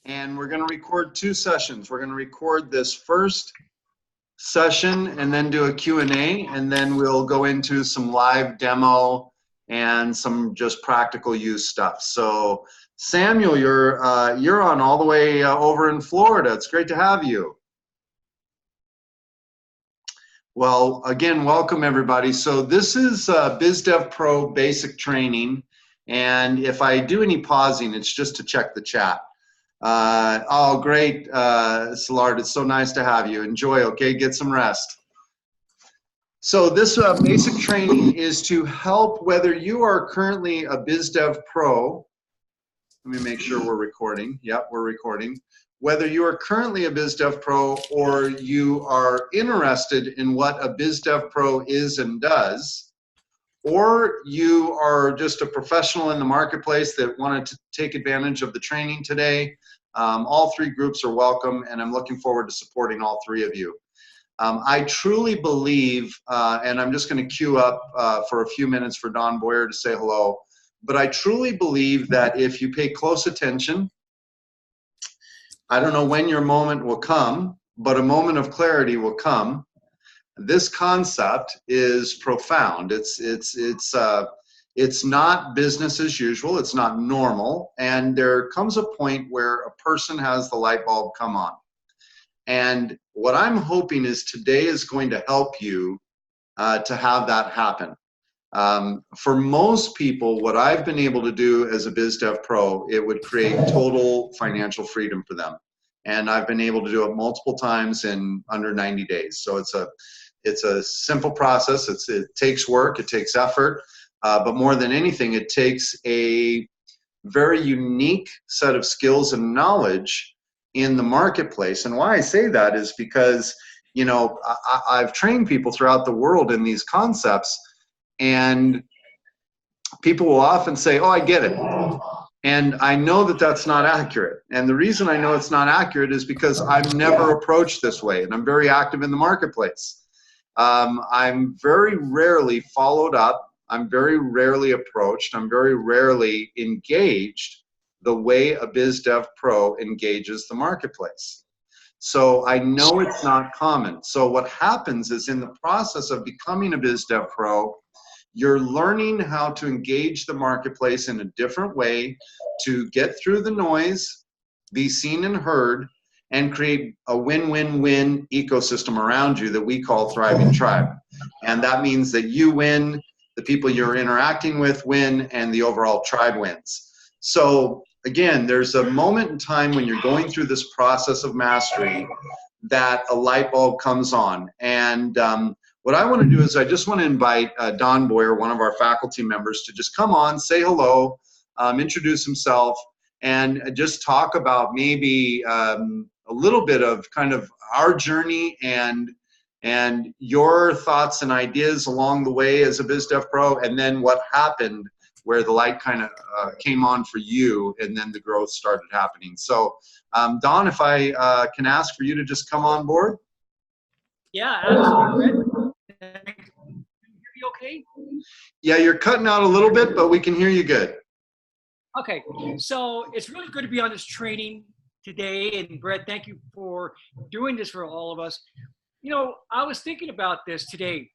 and we're going to record 2 sessions. We're going to record this first session and then do a Q&A, and then we'll go into some live demo and some just practical use stuff. So Samuel, you're on all the way over in Florida. It's great to have you. Well, again, welcome everybody. So this is Biz Dev Pro basic training, and if I do any pausing, it's just to check the chat. Oh, great, Szilard, it's so nice to have you. Enjoy, okay? Get some rest. So this basic training is to help whether you are currently a Biz Dev Pro. Let me make sure we're recording. Yep, we're recording. Whether you are currently a Biz Dev Pro or you are interested in what a Biz Dev Pro is and does, or you are just a professional in the marketplace that wanted to take advantage of the training today, all 3 groups are welcome, and I'm looking forward to supporting all 3 of you. I truly believe, and I'm just going to queue up for a few minutes for Don Boyer to say hello, but I truly believe that if you pay close attention, I don't know when your moment will come, but a moment of clarity will come. This concept is profound. It's not business as usual. It's not normal. And there comes a point where a person has the light bulb come on. And what I'm hoping is today is going to help you to have that happen. For most people, what I've been able to do as a Biz Dev Pro, it would create total financial freedom for them. And I've been able to do it multiple times in under 90 days. So it's a simple process. It takes work, it takes effort, but more than anything, it takes a very unique set of skills and knowledge in the marketplace. And why I say that is because, you know, I've trained people throughout the world in these concepts, and people will often say, oh, I get it. And I know that that's not accurate. And the reason I know it's not accurate is because I've never approached this way, and I'm very active in the marketplace. I'm very rarely followed up. I'm very rarely approached. I'm very rarely engaged the way a Biz Dev Pro engages the marketplace. So I know it's not common. So what happens is in the process of becoming a Biz Dev Pro, you're learning how to engage the marketplace in a different way to get through the noise, be seen and heard, and create a win-win-win ecosystem around you that we call Thriving Tribe. And that means that you win, the people you're interacting with win, and the overall tribe wins. So again, there's a moment in time when you're going through this process of mastery that a light bulb comes on. And what I want to do is I just want to invite Don Boyer, one of our faculty members, to just come on, say hello, introduce himself, and just talk about maybe a little bit of kind of our journey and your thoughts and ideas along the way as a Biz Dev Pro, and then what happened where the light kind of came on for you, and then the growth started happening. So Don, if I can ask for you to just come on board. Yeah, absolutely. Can you hear me okay? Yeah, you're cutting out a little bit, but we can hear you good. Okay, so it's really good to be on this training today. And Brett, thank you for doing this for all of us. You know, I was thinking about this today,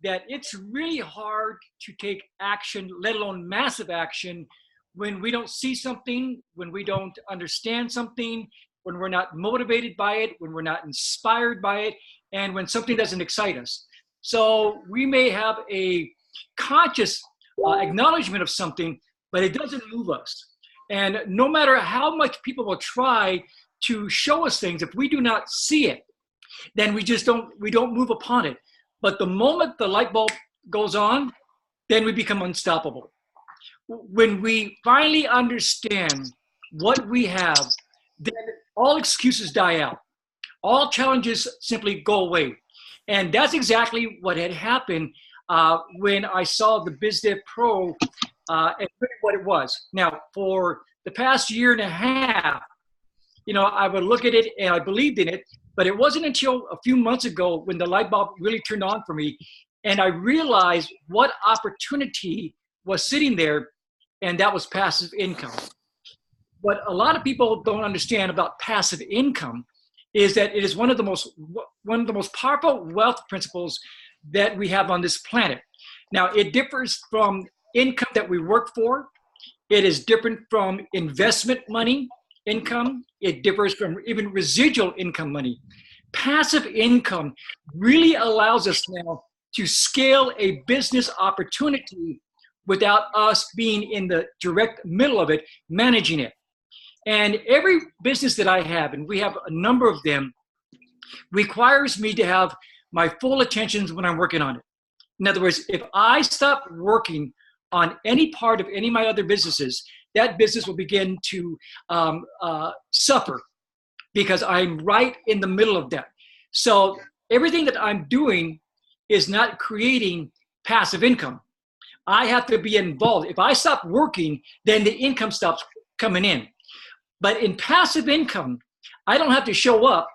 that it's really hard to take action, let alone massive action, when we don't see something, when we don't understand something, when we're not motivated by it, when we're not inspired by it, and when something doesn't excite us. So we may have a conscious acknowledgement of something, but it doesn't move us. And no matter how much people will try to show us things, if we do not see it, then we don't move upon it. But the moment the light bulb goes on, then we become unstoppable. When we finally understand what we have, then all excuses die out. All challenges simply go away. And that's exactly what had happened when I saw the Biz Dev Pro and what it was. Now, for the past year and a half, you know, I would look at it and I believed in it, but it wasn't until a few months ago when the light bulb really turned on for me, and I realized what opportunity was sitting there, and that was passive income. what a lot of people don't understand about passive income is that it is one of the most powerful wealth principles that we have on this planet. Now, it differs from income that we work for. It is different from investment money income. It differs from even residual income money. Passive income really allows us now to scale a business opportunity without us being in the direct middle of it, managing it. And every business that I have, and we have a number of them, requires me to have my full attention when I'm working on it. In other words, if I stop working on any part of any of my other businesses, that business will begin to suffer because I'm right in the middle of that. So everything that I'm doing is not creating passive income. I have to be involved. If I stop working, then the income stops coming in. But in passive income, I don't have to show up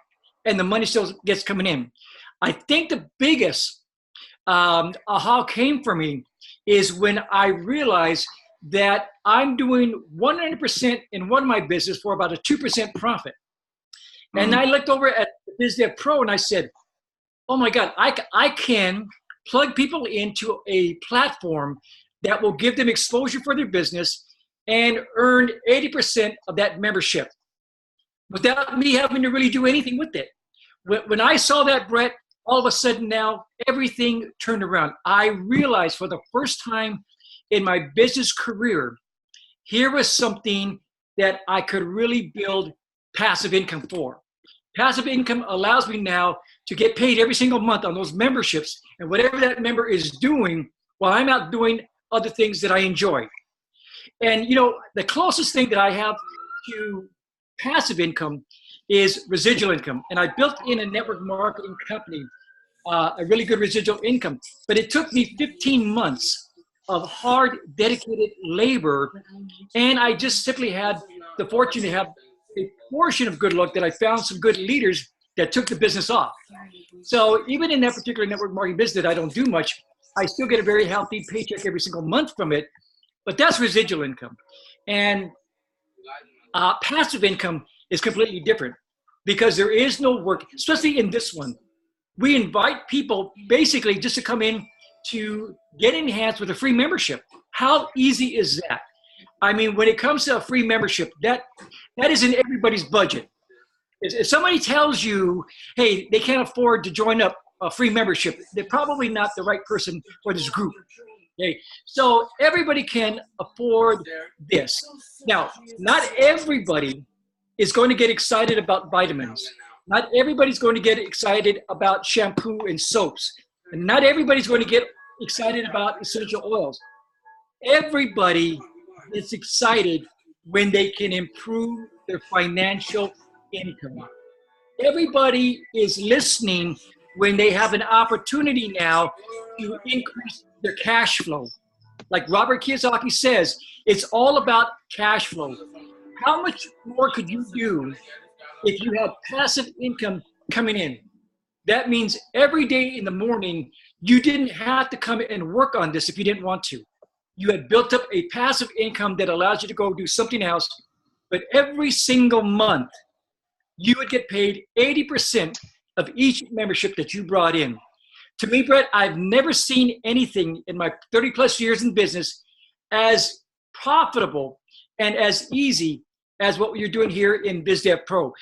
and the money still gets coming in. I think the biggest aha came for me is when I realized that I'm doing 100% in one of my business for about a 2% profit. And I looked over at Biz Dev Pro and I said, oh my God, I can plug people into a platform that will give them exposure for their business and earn 80% of that membership without me having to really do anything with it. When I saw that, Brett, all of a sudden now everything turned around. I realized for the first time in my business career, here was something that I could really build passive income for. Passive income allows me now to get paid every single month on those memberships and whatever that member is doing while I'm out doing other things that I enjoy. And, you know, the closest thing that I have to passive income is residual income. And I built in a network marketing company, a really good residual income. But it took me 15 months of hard, dedicated labor. And I just simply had the fortune to have a portion of good luck that I found some good leaders that took the business off. So even in that particular network marketing business that I don't do much, I still get a very healthy paycheck every single month from it. But that's residual income. And passive income is completely different because there is no work, especially in this one. We invite people basically just to come in to get enhanced with a free membership. How easy is that? I mean, when it comes to a free membership, that is in everybody's budget. If somebody tells you, hey, they can't afford to join up a free membership, they're probably not the right person for this group. Okay, so everybody can afford this. Now, not everybody is going to get excited about vitamins. Not everybody's going to get excited about shampoo and soaps. And not everybody's going to get excited about essential oils. Everybody is excited when they can improve their financial income. Everybody is listening when they have an opportunity now to increase their cash flow. Like Robert Kiyosaki says, it's all about cash flow. How much more could you do if you had passive income coming in? That means every day in the morning, you didn't have to come and work on this if you didn't want to. You had built up a passive income that allows you to go do something else. But every single month, you would get paid 80% of each membership that you brought in. To me, Brett, I've never seen anything in my 30 plus years in business as profitable and as easy as what you're doing here in Biz Dev Pro.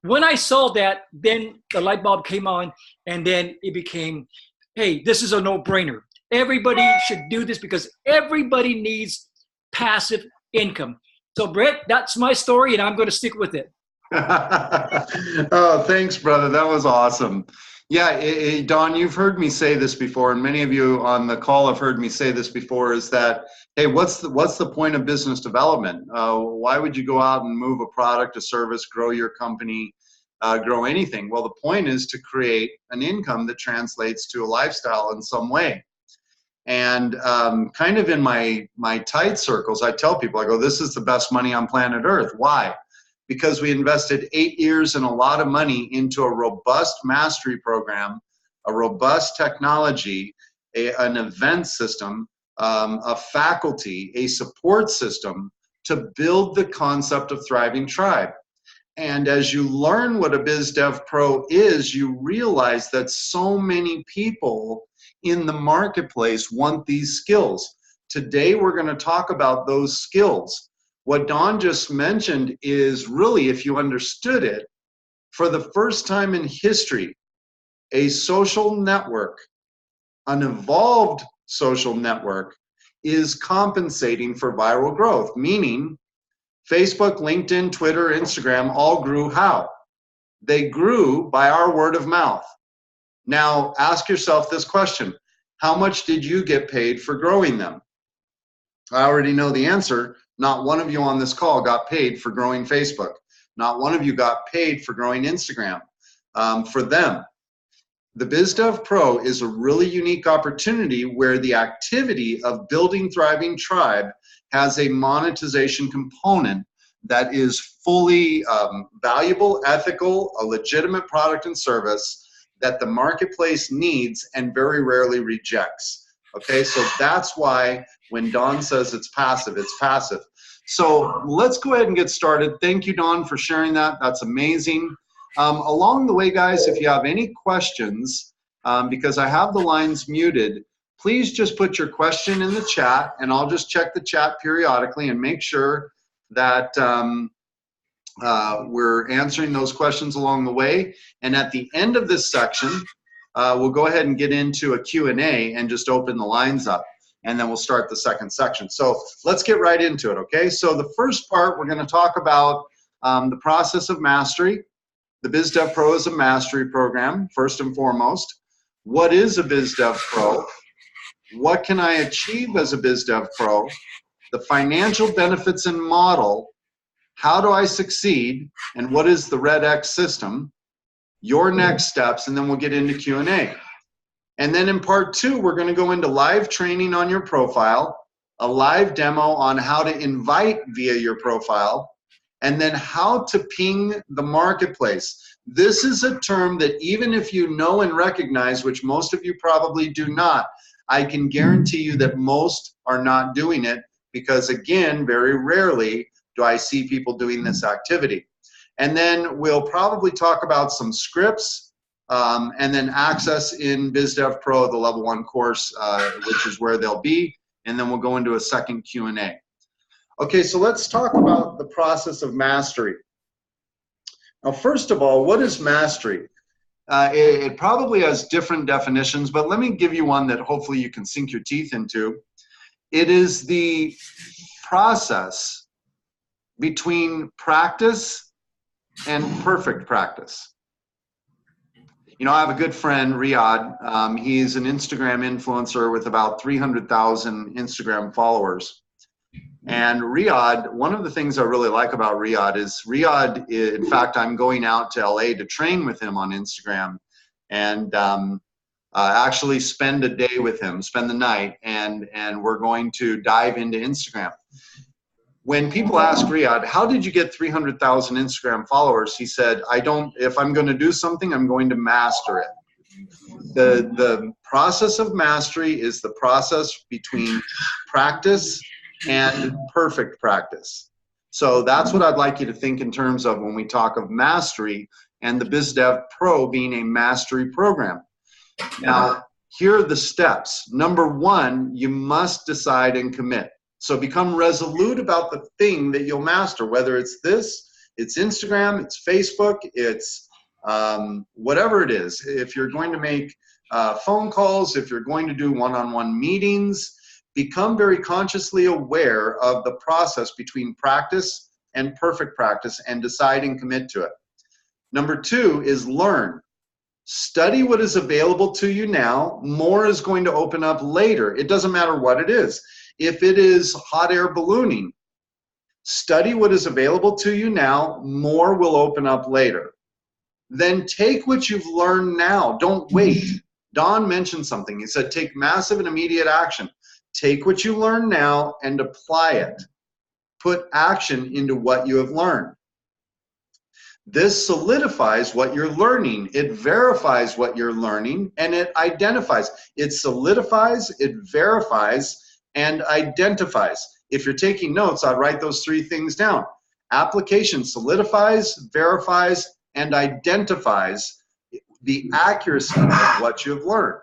When I saw that, then the light bulb came on and then it became, hey, this is a no-brainer. Everybody should do this because everybody needs passive income. So Brett, that's my story and I'm going to stick with it. Oh, thanks, brother. That was awesome. Yeah, Don, you've heard me say this before, and many of you on the call have heard me say this before, is that, hey, what's the point of business development? Why would you go out and move a product, a service, grow your company, grow anything? Well, the point is to create an income that translates to a lifestyle in some way. And kind of in my tight circles, I tell people, I go, this is the best money on planet Earth. Why? Because we invested 8 years and a lot of money into a robust mastery program, a robust technology, an event system, a faculty, a support system to build the concept of thriving tribe. And as you learn what a Biz Dev Pro is, you realize that so many people in the marketplace want these skills. Today, we're going to talk about those skills. What Don just mentioned is really, if you understood it, for the first time in history, a social network, an evolved social network, is compensating for viral growth, meaning Facebook, LinkedIn, Twitter, Instagram all grew how? They grew by our word of mouth. Now, ask yourself this question. How much did you get paid for growing them? I already know the answer. Not one of you on this call got paid for growing Facebook. Not one of you got paid for growing Instagram for them. The Biz Dev Pro is a really unique opportunity where the activity of building thriving tribe has a monetization component that is fully valuable, ethical, a legitimate product and service that the marketplace needs and very rarely rejects. Okay, so that's why when Don says it's passive, it's passive. So let's go ahead and get started. Thank you, Don, for sharing that. That's amazing. Along the way, guys, if you have any questions, because I have the lines muted, please just put your question in the chat, and I'll just check the chat periodically and make sure that we're answering those questions along the way. And at the end of this section, we'll go ahead and get into a Q&A and just open the lines up, and then we'll start the second section. So let's get right into it, okay? So the first part, we're going to talk about the process of mastery. The Biz Dev Pro is a mastery program, first and foremost. What is a Biz Dev Pro? What can I achieve as a Biz Dev Pro? The financial benefits and model. How do I succeed? And what is the Red X system? Your next steps, and then we'll get into Q&A. And then in part 2, we're going to go into live training on your profile, a live demo on how to invite via your profile, and then how to ping the marketplace. This is a term that even if you know and recognize, which most of you probably do not, I can guarantee you that most are not doing it because, again, very rarely do I see people doing this activity. And then we'll probably talk about some scripts and then access in Biz Dev Pro, the level 1 course, which is where they'll be. And then we'll go into a second Q&A. Okay, so let's talk about the process of mastery. Now, first of all, what is mastery? It probably has different definitions, but let me give you one that hopefully you can sink your teeth into. It is the process between practice and perfect practice. You know, I have a good friend, Riyadh. He's an Instagram influencer with about 300,000 Instagram followers. And Riyadh, one of the things I really like about Riyadh is in fact, I'm going out to LA to train with him on Instagram and actually spend a day with him, spend the night, and we're going to dive into Instagram. When people ask Riyadh, how did you get 300,000 Instagram followers? He said, if I'm going to do something, I'm going to master it. The process of mastery is the process between practice and perfect practice. So that's what I'd like you to think in terms of when we talk of mastery and the Biz Dev Pro being a mastery program. Now, here are the steps. Number 1, you must decide and commit. So become resolute about the thing that you'll master, whether it's this, it's Instagram, it's Facebook, it's whatever it is. If you're going to make phone calls, if you're going to do one-on-one meetings, become very consciously aware of the process between practice and perfect practice and decide and commit to it. Number 2 is learn. Study what is available to you now. More is going to open up later. It doesn't matter what it is. If it is hot air ballooning, study what is available to you now. More will open up later. Then take what you've learned now. Don't wait. Don mentioned something. He said, take massive and immediate action. Take what you learn now and apply it. Put action into what you have learned. This solidifies what you're learning. It verifies what you're learning, and it identifies. It solidifies, it verifies, and identifies. if you're taking notes, I'd write those 3 things down. Application solidifies, verifies, and identifies the accuracy of what you have learned.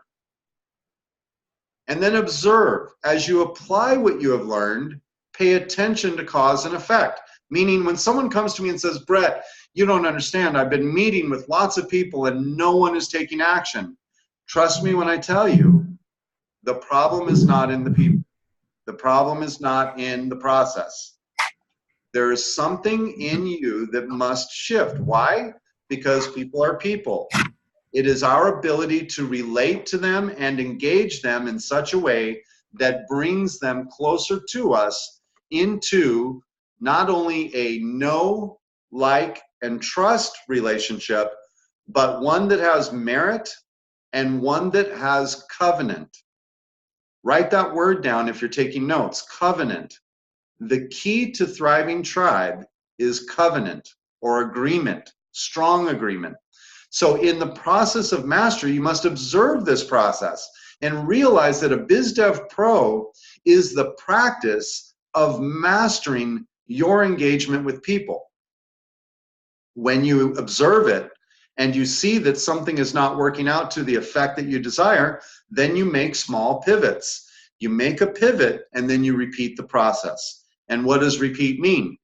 And then observe. As you apply what you have learned, pay attention to cause and effect. Meaning when someone comes to me and says, Brett, you don't understand, I've been meeting with lots of people and no one is taking action. Trust me when I tell you, the problem is not in the people. The problem is not in the process. There is something in you that must shift. Why? Because people are people. It is our ability to relate to them and engage them in such a way that brings them closer to us into not only a know, like, and trust relationship, but one that has merit and one that has covenant. Write that word down if you're taking notes, covenant. The key to thriving tribe is covenant or agreement, strong agreement. So in the process of mastery, you must observe this process and realize that a Biz Dev Pro is the practice of mastering your engagement with people. When you observe it and you see that something is not working out to the effect that you desire, then you make small pivots. You make a pivot and then you repeat the process. And what does repeat mean?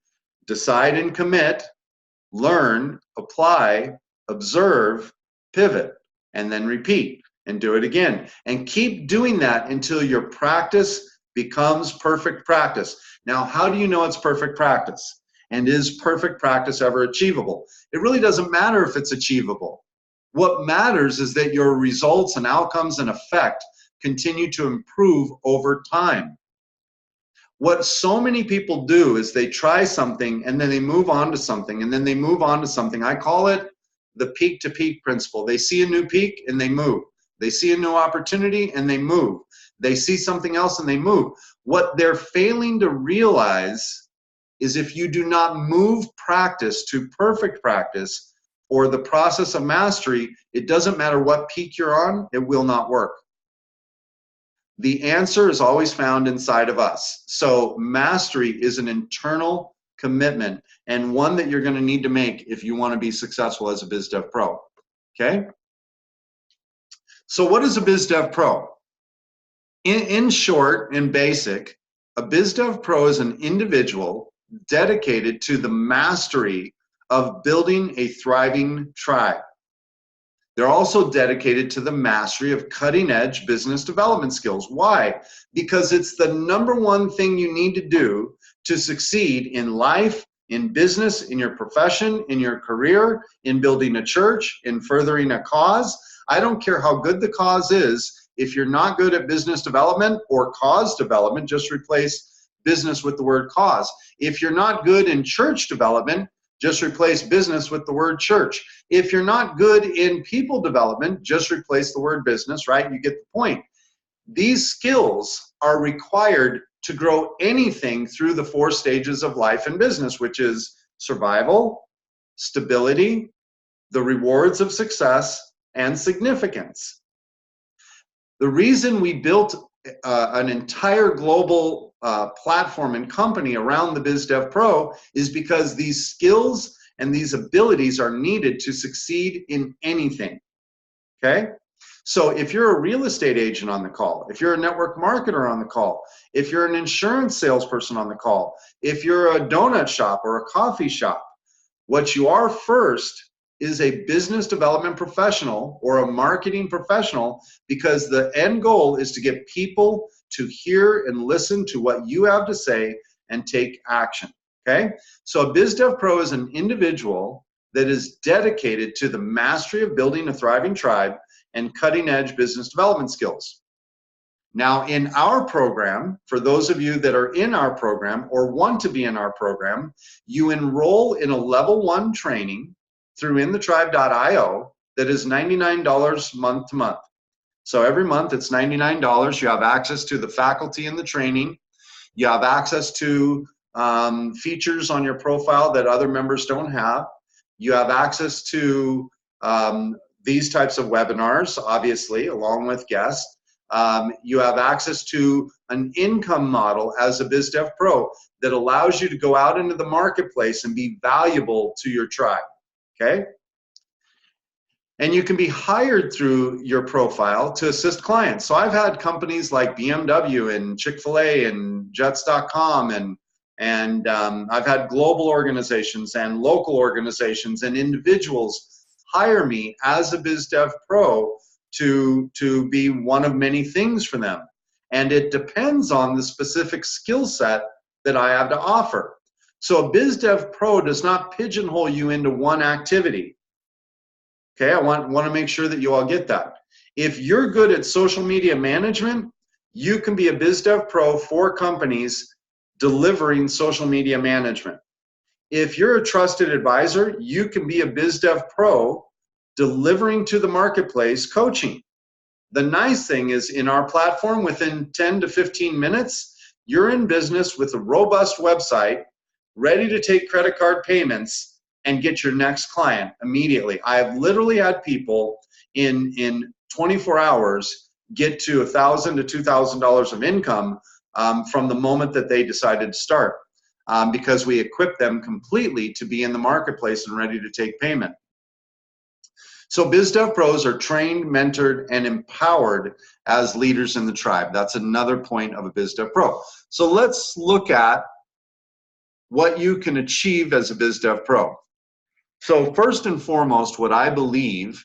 Decide and commit, learn, apply, observe, pivot, and then repeat and do it again. And keep doing that until your practice becomes perfect practice. Now, how do you know it's perfect practice? And is perfect practice ever achievable? It really doesn't matter if it's achievable. What matters is that your results and outcomes and effect continue to improve over time. What so many people do is they try something and then they move on to something and then they move on to something. I call it the peak to peak principle. They see a new peak and they move. They see a new opportunity and they move. They see something else and they move. What they're failing to realize is if you do not move practice to perfect practice or the process of mastery, it doesn't matter what peak you're on, it will not work. The answer is always found inside of us. So mastery is an internal commitment and one that you're going to need to make if you want to be successful as a Biz Dev Pro. Okay? So what is a Biz Dev Pro? In short, in basic, a Biz Dev Pro is an individual dedicated to the mastery of building a thriving tribe. They're also dedicated to the mastery of cutting-edge business development skills. Why? Because it's the #1 thing you need to do to succeed in life, in business, in your profession, in your career, in building a church, in furthering a cause. I don't care how good the cause is. If you're not good at business development or cause development, just replace business with the word cause. If you're not good in church development, just replace business with the word church. If you're not good in people development, just replace the word business, right? You get the point. These skills are required to grow anything through the 4 stages of life and business, which is survival, stability, the rewards of success, and significance. The reason we built an entire global platform and company around the Biz Dev Pro is because these skills and these abilities are needed to succeed in anything. Okay? So if you're a real estate agent on the call, if you're a network marketer on the call, if you're an insurance salesperson on the call, if you're a donut shop or a coffee shop, what you are first is a business development professional or a marketing professional, because the end goal is to get people to hear and listen to what you have to say and take action. Okay? So a Biz Dev Pro is an individual that is dedicated to the mastery of building a thriving tribe and cutting-edge business development skills. Now, in our program, for those of you that are in our program or want to be in our program, you enroll in a level 1 training through inthetribe.io that is $99 month to month. So every month it's $99. You have access to the faculty in the training. You have access to features on your profile that other members don't have. You have access to these types of webinars, obviously, along with guests. You have access to an income model as a Biz Dev Pro that allows you to go out into the marketplace and be valuable to your tribe, okay? And you can be hired through your profile to assist clients. So I've had companies like BMW and Chick-fil-A and Jets.com, and I've had global organizations and local organizations and individuals hire me as a Biz Dev Pro to be one of many things for them. And it depends on the specific skill set that I have to offer. So a Biz Dev Pro does not pigeonhole you into one activity. Okay, I want to make sure that you all get that. If you're good at social media management, you can be a Biz Dev Pro for companies delivering social media management. If you're a trusted advisor, you can be a Biz Dev Pro delivering to the marketplace coaching. The nice thing is in our platform, within 10 to 15 minutes, you're in business with a robust website, ready to take credit card payments and get your next client immediately. I've literally had people in 24 hours get to $1,000 to $2,000 of income from the moment that they decided to start, because we equip them completely to be in the marketplace and ready to take payment. So Biz Dev Pros are trained, mentored, and empowered as leaders in the tribe. That's another point of a Biz Dev Pro. So let's look at what you can achieve as a Biz Dev Pro. So first and foremost, what I believe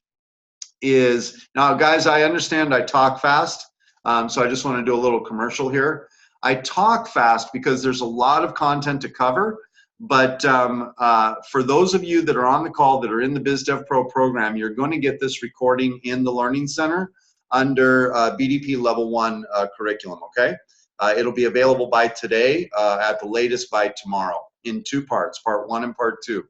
is, now guys, I understand I talk fast, so I just want to do a little commercial here. I talk fast because there's a lot of content to cover, but for those of you that are on the call that are in the Biz Dev Pro program, you're going to get this recording in the Learning Center under BDP Level 1 curriculum, okay? It'll be available by today, at the latest by tomorrow, in 2 parts, part 1 and part 2.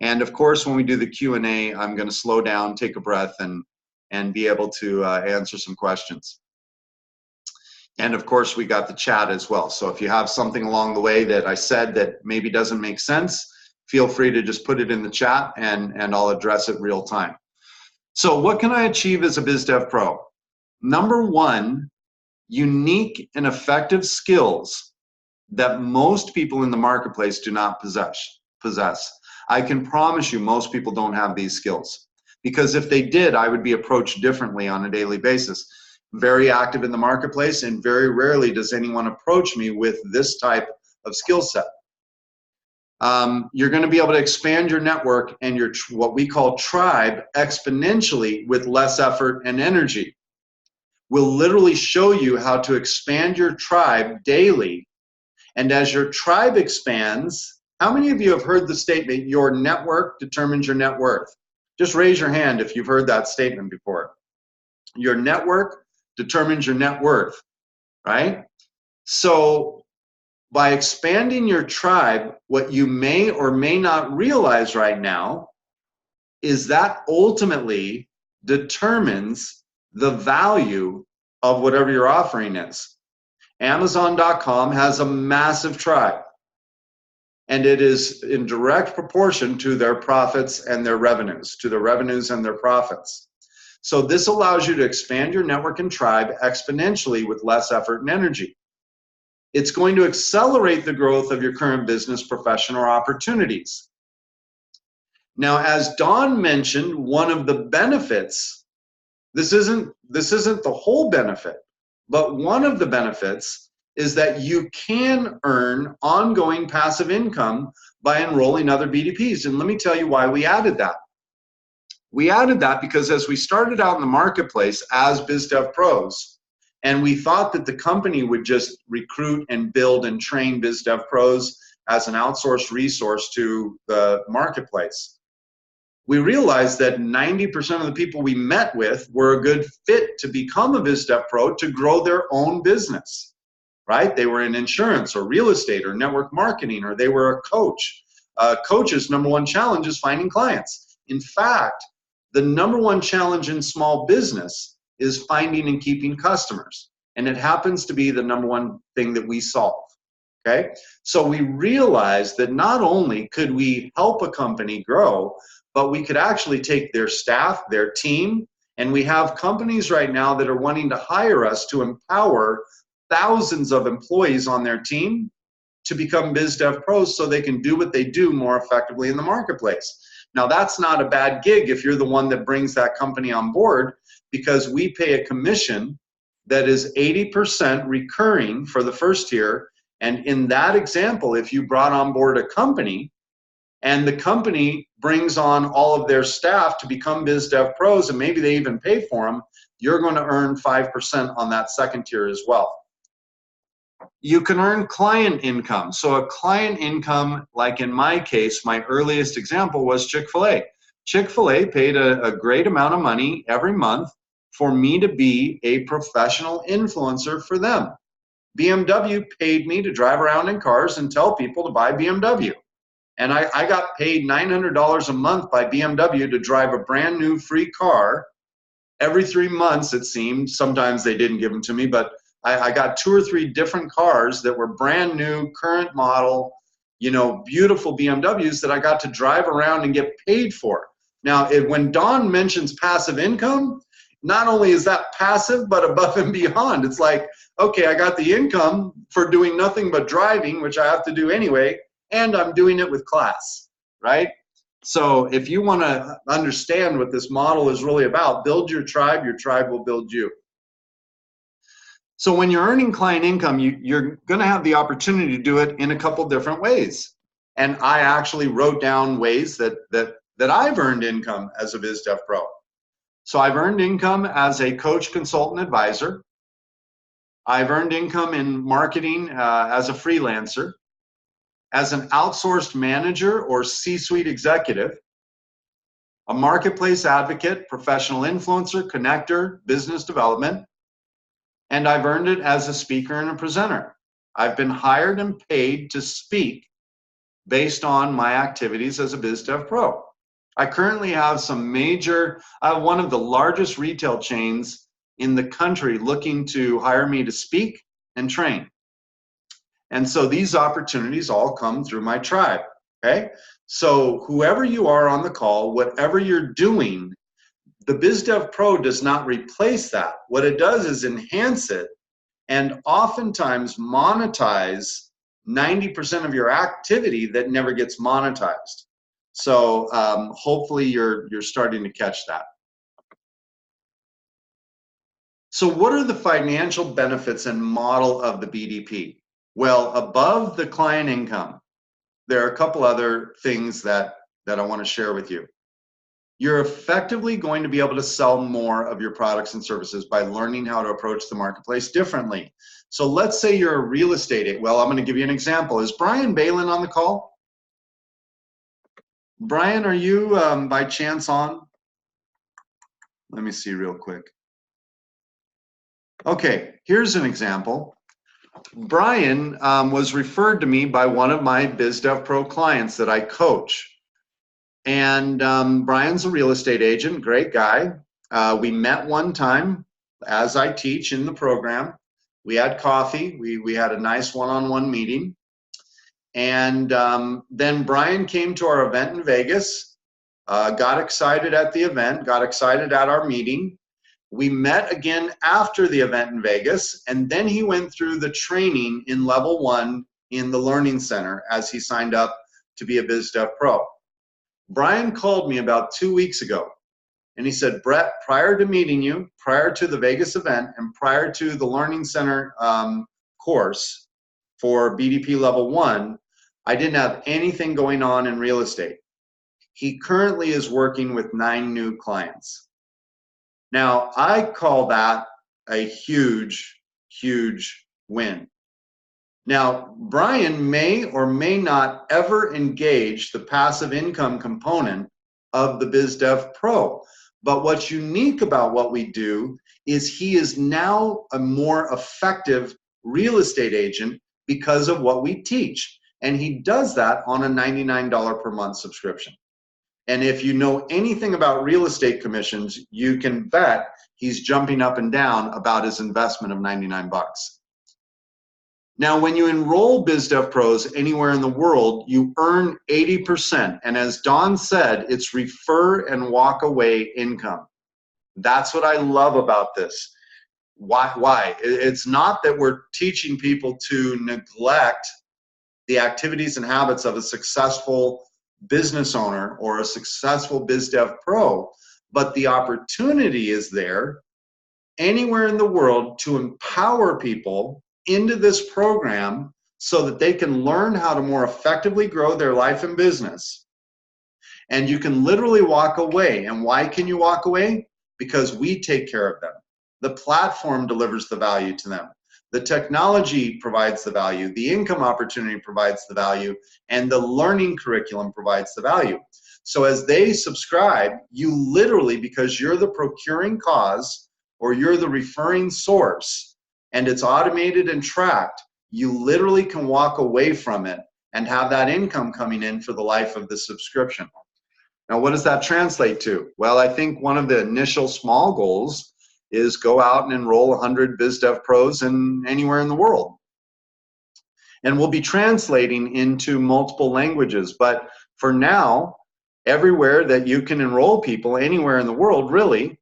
And of course, when we do the Q&A, I'm going to slow down, take a breath, and be able to answer some questions. And of course, we got the chat as well. So if you have something along the way that I said that maybe doesn't make sense, feel free to just put it in the chat and I'll address it real time. So what can I achieve as a Biz Dev Pro? Number 1, unique and effective skills that most people in the marketplace do not possess. I can promise you most people don't have these skills, because if they did, I would be approached differently on a daily basis. Very active in the marketplace, and very rarely does anyone approach me with this type of skill set. You're going to be able to expand your network and your what we call tribe exponentially with less effort and energy. We'll literally show you how to expand your tribe daily, and as your tribe expands, how many of you have heard the statement, your network determines your net worth? Just raise your hand if you've heard that statement before. Your network determines your net worth, right? So by expanding your tribe, what you may or may not realize right now is that ultimately determines the value of whatever your offering is. Amazon.com has a massive tribe, and it is in direct proportion to their profits and their revenues, to their revenues and their profits. So this allows you to expand your network and tribe exponentially with less effort and energy. It's going to accelerate the growth of your current business, profession, or opportunities. Now, as Dawn mentioned, one of the benefits, this isn't the whole benefit, but one of the benefits is that you can earn ongoing passive income by enrolling other BDPs. And let me tell you why we added that. We added that because as we started out in the marketplace as Biz Dev Pros, and we thought that the company would just recruit and build and train Biz Dev Pros as an outsourced resource to the marketplace, we realized that 90% of the people we met with were a good fit to become a Biz Dev Pro to grow their own business, right? They were in insurance or real estate or network marketing, or they were a coach. Coach's number 1 challenge is finding clients. In fact, the number 1 challenge in small business is finding and keeping customers. And it happens to be the number 1 thing that we solve, okay? So we realized that not only could we help a company grow, but we could actually take their staff, their team, And we have companies right now that are wanting to hire us to empower thousands of employees on their team to become Biz Dev Pros so they can do what they do more effectively in the marketplace. Now, that's not a bad gig if you're the one that brings that company on board, because we pay a commission that is 80% recurring for the first year. And in that example, if you brought on board a company and the company brings on all of their staff to become Biz Dev Pros, and maybe they even pay for them, you're going to earn 5% on that second tier as well. You can earn client income. So a client income, like in my case, my earliest example was Chick-fil-A. Chick-fil-A paid a great amount of money every month for me to be a professional influencer for them. BMW paid me to drive around in cars and tell people to buy BMW. And I got paid $900 a month by BMW to drive a brand new free car every 3 months, it seemed. Sometimes they didn't give them to me, but I got 2 or 3 different cars that were brand new, current model, you know, beautiful BMWs that I got to drive around and get paid for. Now, when Don mentions passive income, not only is that passive, but above and beyond. It's like, okay, I got the income for doing nothing but driving, which I have to do anyway, and I'm doing it with class, right? So if you want to understand what this model is really about, build your tribe will build you. So when you're earning client income, you're going to have the opportunity to do it in a couple different ways. And I actually wrote down ways that I've earned income as a Biz Dev Pro. So I've earned income as a coach, consultant, advisor. I've earned income in marketing as a freelancer, as an outsourced manager or C-suite executive, a marketplace advocate, professional influencer, connector, business development, and I've earned it as a speaker and a presenter. I've been hired and paid to speak based on my activities as a Biz Dev Pro. I currently have some major, one of the largest retail chains in the country looking to hire me to speak and train. And so these opportunities all come through my tribe, okay? So whoever you are on the call, whatever you're doing, the Biz Dev Pro does not replace that. What it does is enhance it and oftentimes monetize 90% of your activity that never gets monetized. So hopefully you're starting to catch that. So what are the financial benefits and model of the BDP? Well, above the client income, there are a couple other things that I want to share with you. You're effectively going to be able to sell more of your products and services by learning how to approach the marketplace differently. So let's say you're a real estate agent. Well, I'm going to give you an example. Is Brian Balin on the call? Brian, are you by chance on? Let me see real quick. Okay, here's an example. Brian was referred to me by one of my Biz Dev Pro clients that I coach. And Brian's a real estate agent, great guy. We met one time as I teach in the program. We had coffee. We had a nice one-on-one meeting. And then Brian came to our event in Vegas, got excited at the event, got excited at our meeting. We met again after the event in Vegas, and then he went through the training in level 1 in the Learning Center as he signed up to be a Biz Dev Pro. Brian called me about 2 weeks ago, and he said, Brett, prior to meeting you, prior to the Vegas event, and prior to the Learning Center course for BDP level 1, I didn't have anything going on in real estate. He currently is working with 9 new clients. Now, I call that a huge, huge win. Now, Brian may or may not ever engage the passive income component of the Biz Dev Pro. But what's unique about what we do is he is now a more effective real estate agent because of what we teach. And he does that on a $99 per month subscription. And if you know anything about real estate commissions, you can bet he's jumping up and down about his investment of 99 bucks. Now, when you enroll Biz Dev Pros anywhere in the world, you earn 80%. And as Don said, it's refer and walk away income. That's what I love about this. Why? It's not that we're teaching people to neglect the activities and habits of a successful business owner or a successful Biz Dev Pro, but the opportunity is there anywhere in the world to empower people into this program so that they can learn how to more effectively grow their life and business. And you can literally walk away. And why can you walk away? Because we take care of them. The platform delivers the value to them. The technology provides the value. The income opportunity provides the value. And the learning curriculum provides the value. So as they subscribe, you literally, because you're the procuring cause or you're the referring source, and it's automated and tracked, you literally can walk away from it and have that income coming in for the life of the subscription. Now, what does that translate to? Well, I think one of the initial small goals is go out and enroll 100 Biz Dev Pros in anywhere in the world. And we'll be translating into multiple languages. But for now, everywhere that you can enroll people, anywhere in the world, really,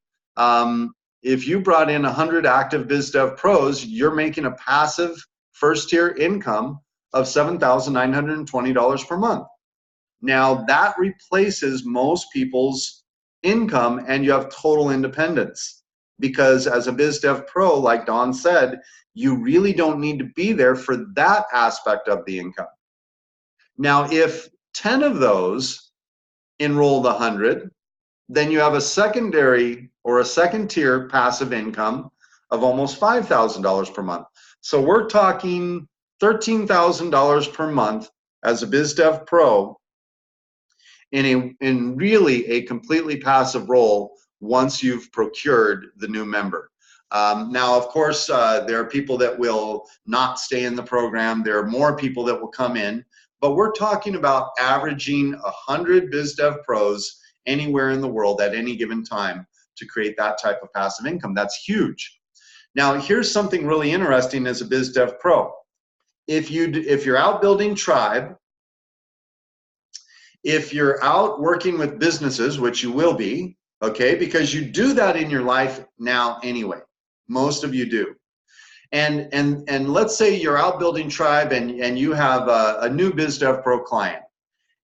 if you brought in 100 active Biz Dev Pros, you're making a passive first-tier income of $7,920 per month. Now, that replaces most people's income, and you have total independence. Because as a Biz Dev Pro, like Don said, you really don't need to be there for that aspect of the income. Now, if 10 of those enroll the 100, then you have a secondary or a second-tier passive income of almost $5,000 per month. So we're talking $13,000 per month as a Biz Dev Pro in really a completely passive role once you've procured the new member. Now, of course, there are people that will not stay in the program. There are more people that will come in, but we're talking about averaging 100 Biz Dev Pros anywhere in the world at any given time to create that type of passive income. That's huge. Now, here's something really interesting as a Biz Dev Pro. If you're out building tribe, if you're out working with businesses, which you will be, okay, because you do that in your life now anyway. Most of you do. And let's say you're out building tribe and you have a new Biz Dev Pro client.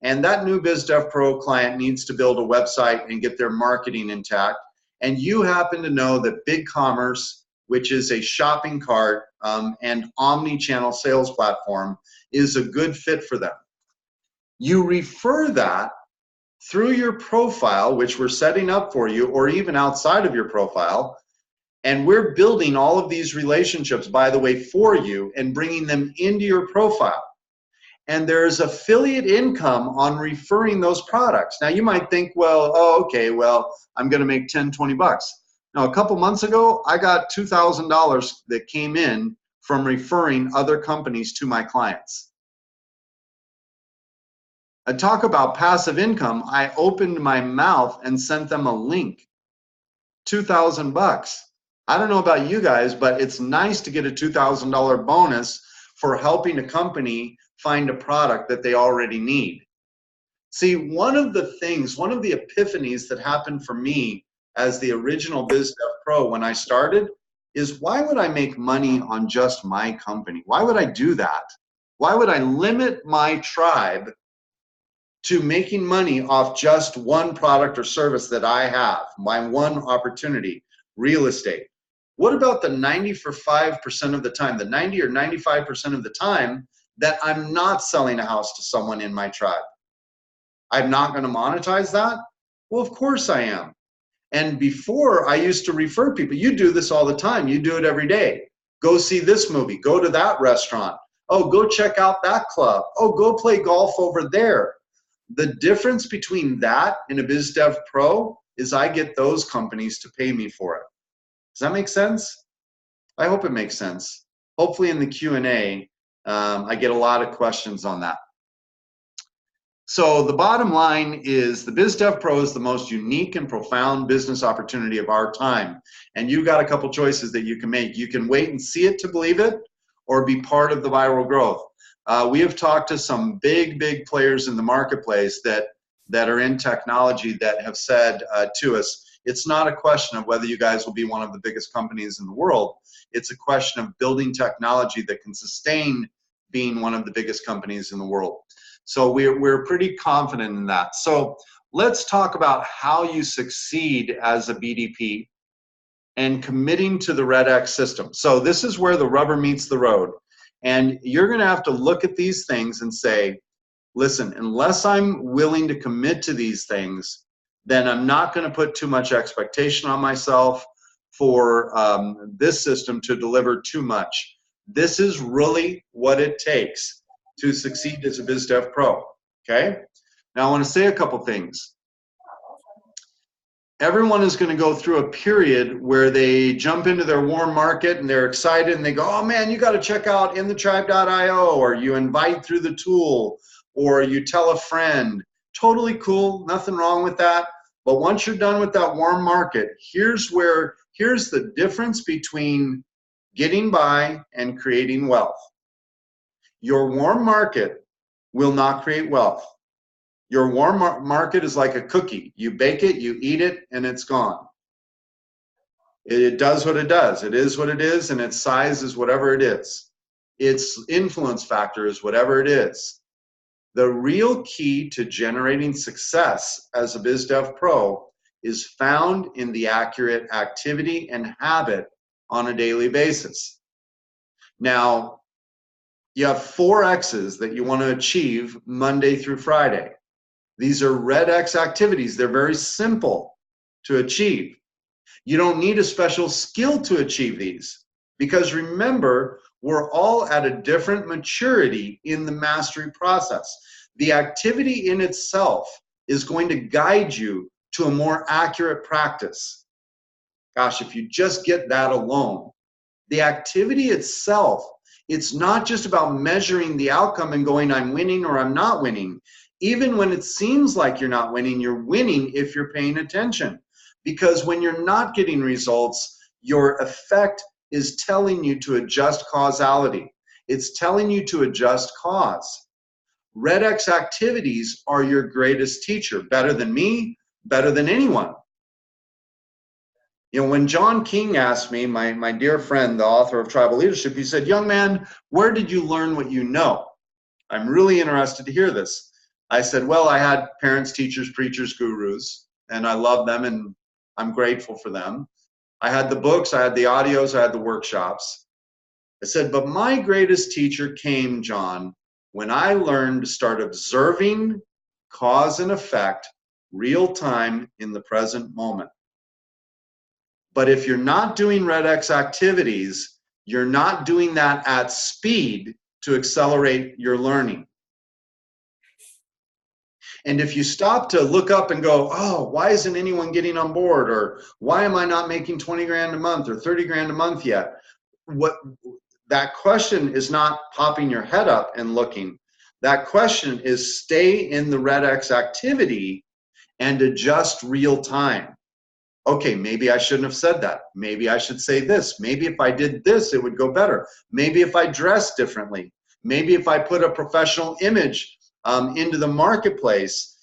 And that new Biz Dev Pro client needs to build a website and get their marketing intact. And you happen to know that BigCommerce, which is a shopping cart and omni-channel sales platform, is a good fit for them. You refer that through your profile, which we're setting up for you, or even outside of your profile, and we're building all of these relationships, by the way, for you and bringing them into your profile. And there's affiliate income on referring those products. Now, you might think, well, oh, okay, well, I'm going to make 10, 20 bucks. Now, a couple months ago, I got $2,000 that came in from referring other companies to my clients. And talk about passive income. I opened my mouth and sent them a link. 2,000 bucks. I don't know about you guys, but it's nice to get a $2,000 bonus for helping a company find a product that they already need. See, one of the epiphanies that happened for me as the original Biz Dev Pro when I started is, why would I make money on just my company? Why would I do that? Why would I limit my tribe to making money off just one product or service that I have, my one opportunity, real estate? What about the 95% of the time, the 90 or 95% of the time that I'm not selling a house to someone in my tribe? I'm not going to monetize that? Well, of course I am. And before, I used to refer people. You do this all the time. You do it every day. Go see this movie. Go to that restaurant. Oh, go check out that club. Oh, go play golf over there. The difference between that and a Biz Dev Pro is I get those companies to pay me for it. Does that make sense? I hope it makes sense. Hopefully in the Q&A, I get a lot of questions on that. So the bottom line is the Biz Dev Pro is the most unique and profound business opportunity of our time. And you've got a couple choices that you can make. You can wait and see it to believe it, or be part of the viral growth. We have talked to some big players in the marketplace that are in technology that have said to us, It's not a question of whether you guys will be one of the biggest companies in the world. It's a question of building technology that can sustain being one of the biggest companies in the world. So we're pretty confident in that. So let's talk about how you succeed as a BDP and committing to the Red X system. So this is where the rubber meets the road. And you're going to have to look at these things and say, listen, unless I'm willing to commit to these things, then I'm not going to put too much expectation on myself for this system to deliver too much. This is really what it takes to succeed as a Biz Dev Pro, okay? Now I want to say a couple things. Everyone is going to go through a period where they jump into their warm market and they're excited and they go, oh man, you got to check out inthetribe.io, or you invite through the tool, or you tell a friend. Totally cool, nothing wrong with that. But once you're done with that warm market, here's the difference between getting by and creating wealth. Your warm market will not create wealth. Your warm market is like a cookie. You bake it, you eat it, and it's gone. It does what it does. It is what it is, and its size is whatever it is. Its influence factor is whatever it is. The real key to generating success as a Biz Dev Pro is found in the accurate activity and habit on a daily basis. Now, you have 4 X's that you want to achieve Monday through Friday. These are Red X activities. They're very simple to achieve. You don't need a special skill to achieve these, because remember, we're all at a different maturity in the mastery process. The activity in itself is going to guide you to a more accurate practice. Gosh, if you just get that alone. The activity itself, it's not just about measuring the outcome and going, I'm winning or I'm not winning. Even when it seems like you're not winning, you're winning if you're paying attention. Because when you're not getting results, your effect is telling you to adjust causality. It's telling you to adjust cause. Red X activities are your greatest teacher, better than me, better than anyone. You know, when John King asked me, my dear friend, the author of Tribal Leadership, he said, young man, where did you learn what you know? I'm really interested to hear this. I said, well, I had parents, teachers, preachers, gurus, and I love them and I'm grateful for them. I had the books, I had the audios, I had the workshops. I said, but my greatest teacher came, John, when I learned to start observing cause and effect real time in the present moment. But if you're not doing Red X activities, you're not doing that at speed to accelerate your learning. And if you stop to look up and go, oh, why isn't anyone getting on board? Or why am I not making 20 grand a month or 30 grand a month yet? That question is not popping your head up and looking. That question is stay in the Red X activity and adjust real time. Okay, maybe I shouldn't have said that. Maybe I should say this. Maybe if I did this, it would go better. Maybe if I dressed differently. Maybe if I put a professional image into the marketplace,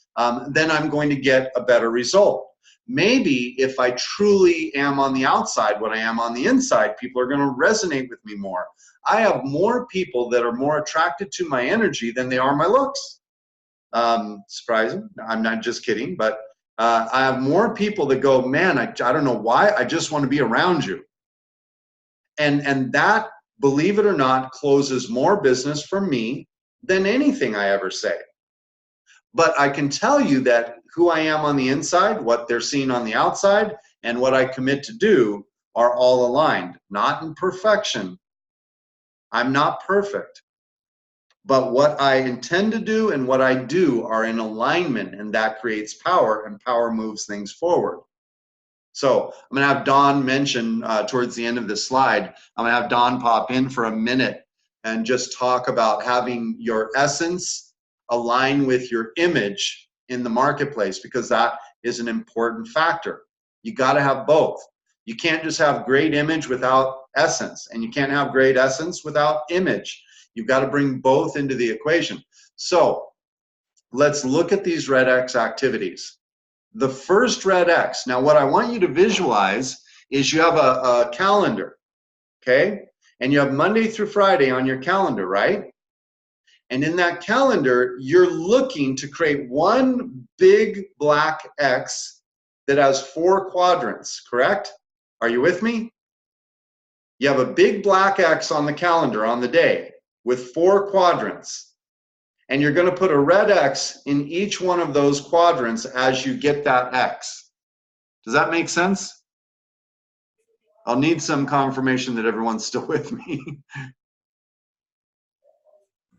then I'm going to get a better result. Maybe if I truly am on the outside what I am on the inside, people are going to resonate with me more. I have more people that are more attracted to my energy than they are my looks. Surprising. I'm not just kidding, but I have more people that go, man, I don't know why, I just want to be around you. And that, believe it or not, closes more business for me than anything I ever say. But I can tell you that who I am on the inside, what they're seeing on the outside, and what I commit to do are all aligned. Not in perfection. I'm not perfect. But what I intend to do and what I do are in alignment, and that creates power, and power moves things forward. So I'm going to have Dawn mention towards the end of this slide, I'm going to have Dawn pop in for a minute and just talk about having your essence align with your image in the marketplace, because that is an important factor. You got to have both. You can't just have great image without essence, and you can't have great essence without image. You've got to bring both into the equation. So let's look at these Red X activities. the first red X. Now, what I want you to visualize is you have a calendar, okay? And you have Monday through Friday on your calendar, right? And in that calendar, you're looking to create one big black X that has 4 quadrants, correct? Are you with me? You have a big black X on the calendar on the day with 4 quadrants. And you're going to put a red X in each one of those quadrants as you get that X. Does that make sense? I'll need some confirmation that everyone's still with me.